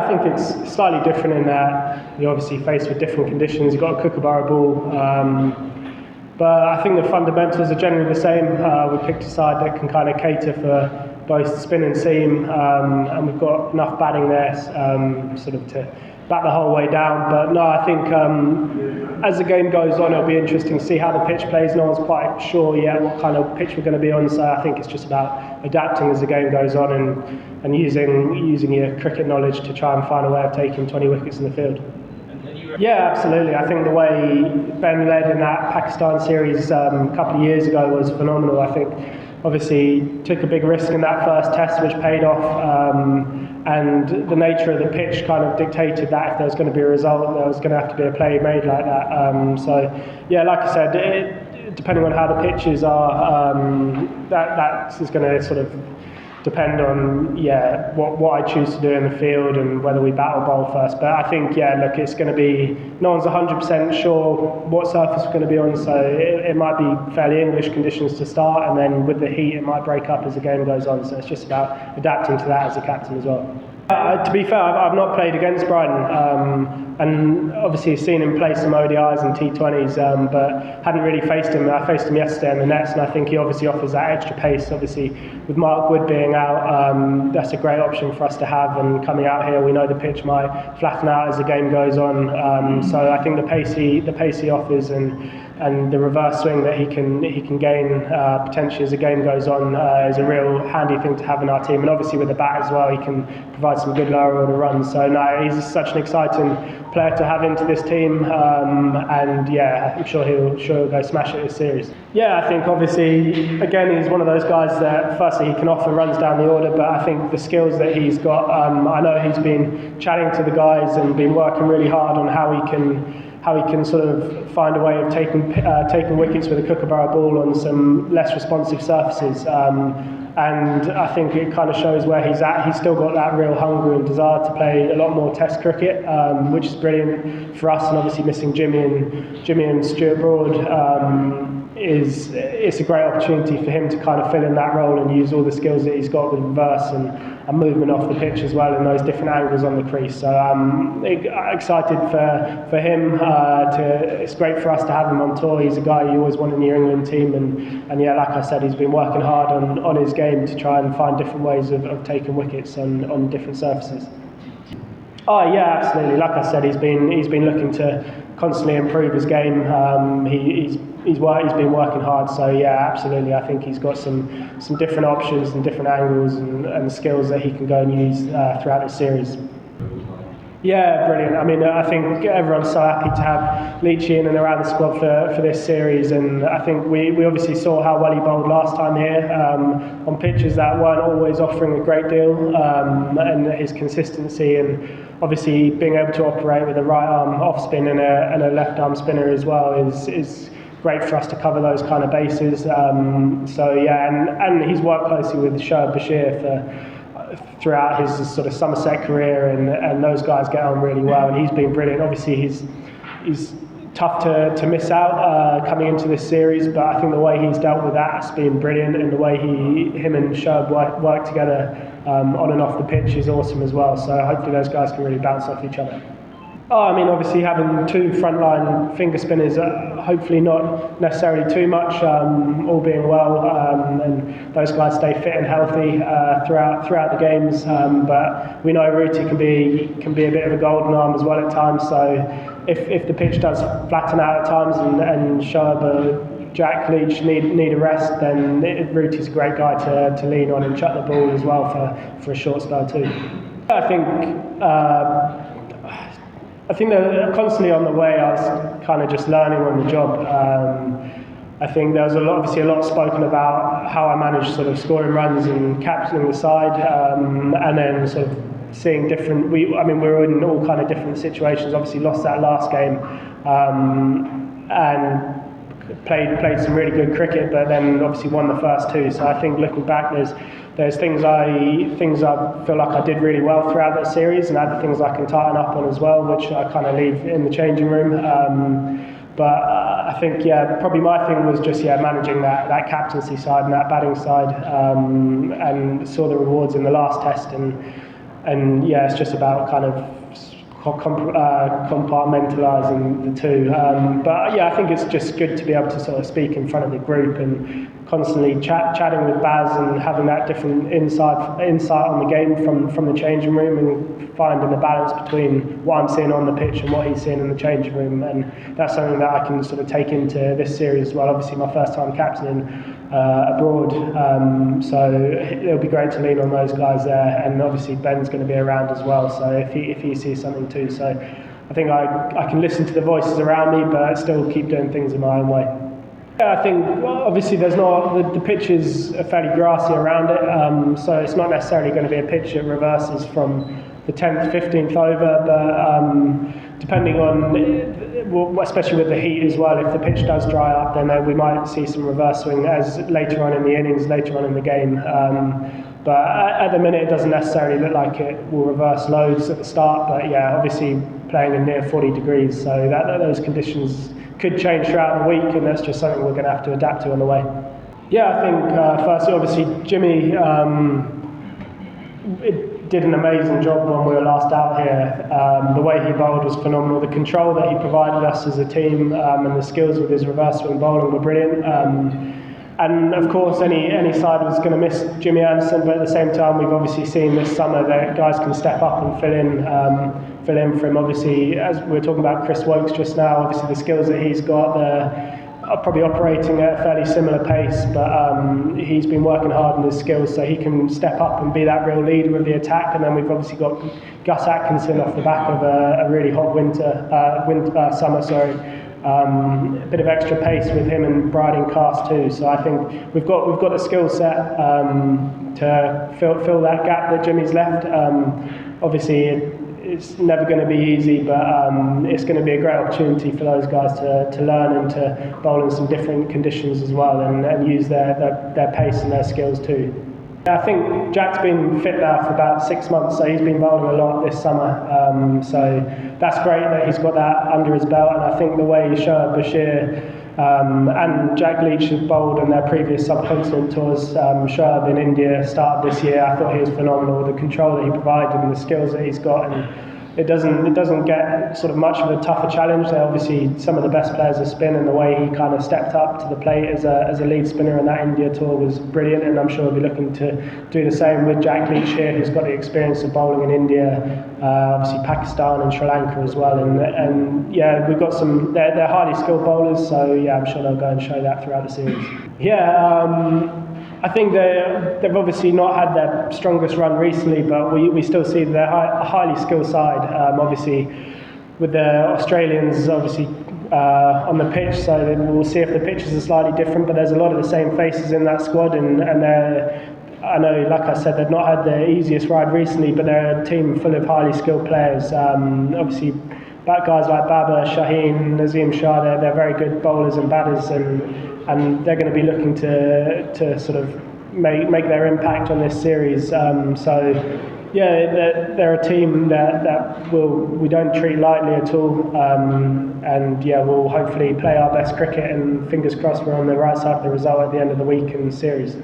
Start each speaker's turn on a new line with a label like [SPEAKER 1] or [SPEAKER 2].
[SPEAKER 1] I think it's slightly different in that you're obviously faced with different conditions. You've got a kookaburra ball, but I think the fundamentals are generally the same. We picked a side that can kind of cater for both spin and seam, and we've got enough batting there sort of to bat the whole way down. But no, I think as the game goes on, it'll be interesting to see how the pitch plays. No one's quite sure yet what kind of pitch we're going to be on, so I think it's just about adapting as the game goes on and using your cricket knowledge to try and find a way of taking 20 wickets in the field. Yeah, absolutely. I think the way Ben led in that Pakistan series a couple of years ago was phenomenal. I think obviously took a big risk in that first test, which paid off, and the nature of the pitch kind of dictated that if there was going to be a result, there was going to have to be a play made like that. So yeah, like I said, depending on how the pitches are, that is going to sort of depend on what I choose to do in the field and whether we bat or bowl first. But I think look, it's going to be, no one's 100% sure what surface we're going to be on, so it might be fairly English conditions to start, and then with the heat it might break up as the game goes on, so it's just about adapting to that as a captain as well. To be fair, I've not played against Bryden, and obviously seen him play some ODIs and T20s, but hadn't really faced him. I faced him yesterday in the nets, and I think he obviously offers that extra pace. Obviously, with Mark Wood being out, that's a great option for us to have, and coming out here, we know the pitch might flatten out as the game goes on. So I think the pace he offers and the reverse swing that he can gain potentially as the game goes on is a real handy thing to have in our team. And obviously with the bat as well, he can provide some good lower order runs. So no, he's such an exciting player to have into this team, and yeah, I'm sure he'll go smash it this series. Yeah, I think obviously again he's one of those guys that firstly he can offer runs down the order, but I think the skills that he's got, I know he's been chatting to the guys and been working really hard on how he can sort of find a way of taking wickets with a kookaburra ball on some less responsive surfaces. And I think it kind of shows where he's at. He's still got that real hunger and desire to play a lot more Test cricket, which is brilliant for us. And obviously missing Jimmy and Stuart Broad it's a great opportunity for him to kind of fill in that role and use all the skills that he's got with reverse and movement off the pitch as well in those different angles on the crease. So I'm excited for him. It's great for us to have him on tour. He's a guy you always want in your England team, and yeah, like I said, he's been working hard on his game to try and find different ways of taking wickets on different surfaces. Oh yeah, absolutely. Like I said, he's been looking to constantly improve his game. He's been working hard. So yeah, absolutely. I think he's got some different options and different angles and skills that he can go and use throughout the series. Yeah, brilliant. I mean, I think everyone's so happy to have Leachy in and around the squad for this series, and I think we obviously saw how well he bowled last time here on pitches that weren't always offering a great deal, and his consistency and obviously being able to operate with a right arm off spin and a left arm spinner as well is great for us to cover those kind of bases. So yeah, and he's worked closely with Shoaib Bashir throughout his sort of Somerset career, and those guys get on really well, and he's been brilliant. Obviously he's tough to miss out coming into this series, but I think the way he's dealt with that's been brilliant, and the way him and Shoaib work together on and off the pitch is awesome as well. So hopefully those guys can really bounce off each other. I mean, obviously having two frontline finger spinners, hopefully not necessarily too much, all being well, and those guys stay fit and healthy throughout the games. But we know Rooty can be a bit of a golden arm as well at times. So if the pitch does flatten out at times and Shoaib, Jack, Leach need a rest, then Rooty's a great guy to lean on and chuck the ball as well for a short spell too. I think they're constantly on the way. I was kind of just learning on the job. I think there was obviously a lot spoken about how I managed sort of scoring runs and captaining the side, and then sort of seeing different. We were in all kind of different situations. Obviously lost that last game, and played some really good cricket, but then obviously won the first two. So I think looking back, there's things I feel like I did really well throughout that series, and other things I can tighten up on as well, which I kind of leave in the changing room. But I think probably my thing was just managing that captaincy side and that batting side, and saw the rewards in the last test, and and yeah, it's just about kind of compartmentalising the two. But yeah, I think it's just good to be able to sort of speak in front of the group and constantly chatting with Baz and having that different insight on the game from the changing room, and finding the balance between what I'm seeing on the pitch and what he's seeing in the changing room. And that's something that I can sort of take into this series as well. Obviously, my first time captaining abroad, so it'll be great to lean on those guys there. And obviously Ben's going to be around as well, so if he sees something too. So I think I can listen to the voices around me, but still keep doing things in my own way. Yeah, I think obviously there's not the pitch is fairly grassy around it, so it's not necessarily going to be a pitch that reverses from the 10th, 15th over, but depending on, especially with the heat as well, if the pitch does dry up, then we might see some reverse swing as later on in the innings, later on in the game. But at the minute, it doesn't necessarily look like it will reverse loads at the start. But yeah, obviously playing in near 40 degrees, so those conditions could change throughout the week, and that's just something we're going to have to adapt to on the way. Yeah, I think firstly, obviously, Jimmy did an amazing job when we were last out here. The way he bowled was phenomenal. The control that he provided us as a team and the skills with his reverse swing bowling were brilliant. And of course, any side was going to miss Jimmy Anderson, but at the same time, we've obviously seen this summer that guys can step up and fill in for him. Obviously, as we were talking about Chris Wokes just now, obviously the skills that he's got, are probably operating at a fairly similar pace, but he's been working hard on his skills, so he can step up and be that real leader of the attack. And then we've obviously got Gus Atkinson off the back of a really hot summer. A bit of extra pace with him and Bryden Cast too. So I think we've got the skill set to fill that gap that Jimmy's left. Obviously, it's never going to be easy, but it's going to be a great opportunity for those guys to learn and to bowl in some different conditions as well, and use their pace and their skills too. I think Jack's been fit now for about 6 months, so he's been bowling a lot this summer. So that's great that he's got that under his belt, and I think the way Shoaib Bashir and Jack Leach have bowled on their previous subcontinent tours, Shoaib in India started this year, I thought he was phenomenal. The control that he provided and the skills that he's got, and it doesn't get sort of much of a tougher challenge. They're obviously some of the best players of spin, and the way he kind of stepped up to the plate as a lead spinner in that India tour was brilliant, and I'm sure he'll be looking to do the same with Jack Leach here, who's got the experience of bowling in India, obviously Pakistan and Sri Lanka as well, and yeah, we've got they're highly skilled bowlers, so yeah, I'm sure they'll go and show that throughout the series. Yeah, I think they've obviously not had their strongest run recently, but we still see they're a highly skilled side. Obviously, with the Australians obviously on the pitch, so we'll see if the pitches are slightly different. But there's a lot of the same faces in that squad, and I know, like I said, they've not had the easiest ride recently, but they're a team full of highly skilled players. Obviously, guys like Babar, Shaheen, Nazim Shah, they're very good bowlers and batters, and they're going to be looking to sort of make their impact on this series. So yeah, they're a team that we don't treat lightly at all, and yeah, we'll hopefully play our best cricket, and fingers crossed we're on the right side of the result at the end of the week in the series.